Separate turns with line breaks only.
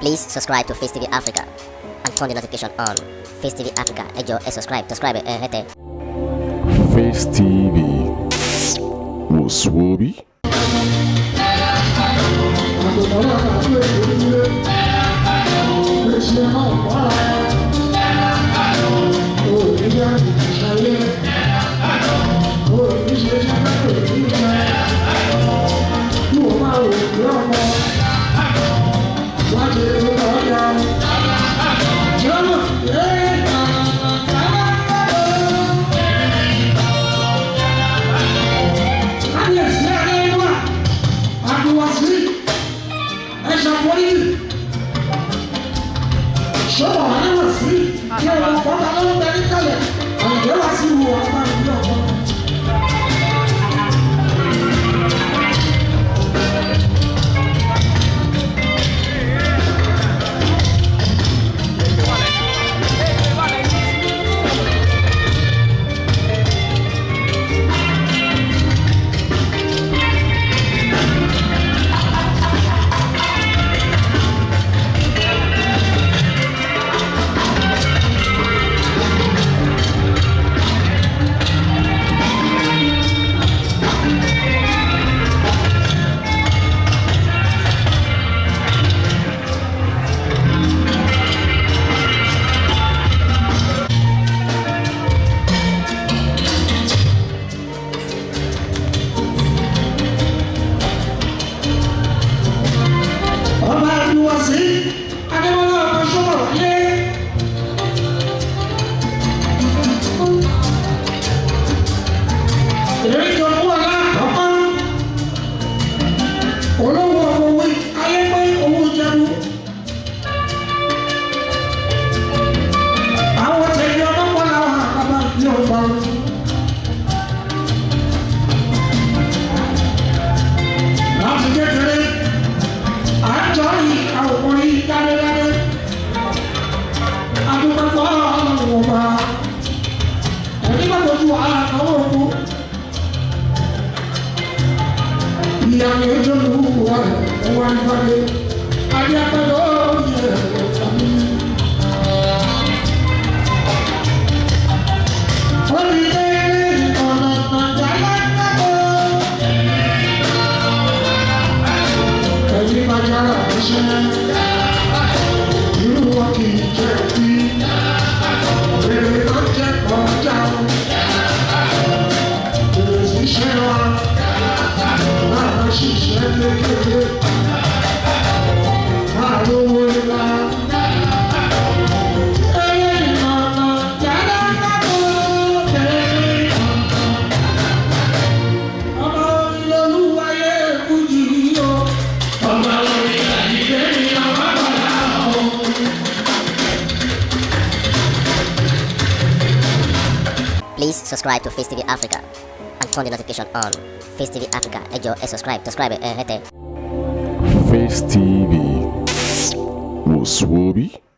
Please subscribe to Facetv Africa and turn the notification on. Facetv Africa, ẹ jọ̀ọ́ subscribe hete.
Face TV was Swoby.
Shobowale was free.
Please subscribe to Facetv Africa and turn the notification on. Facetv Africa, ẹ jọ̀ọ́ subscribe hete.
Face TV was Swoby.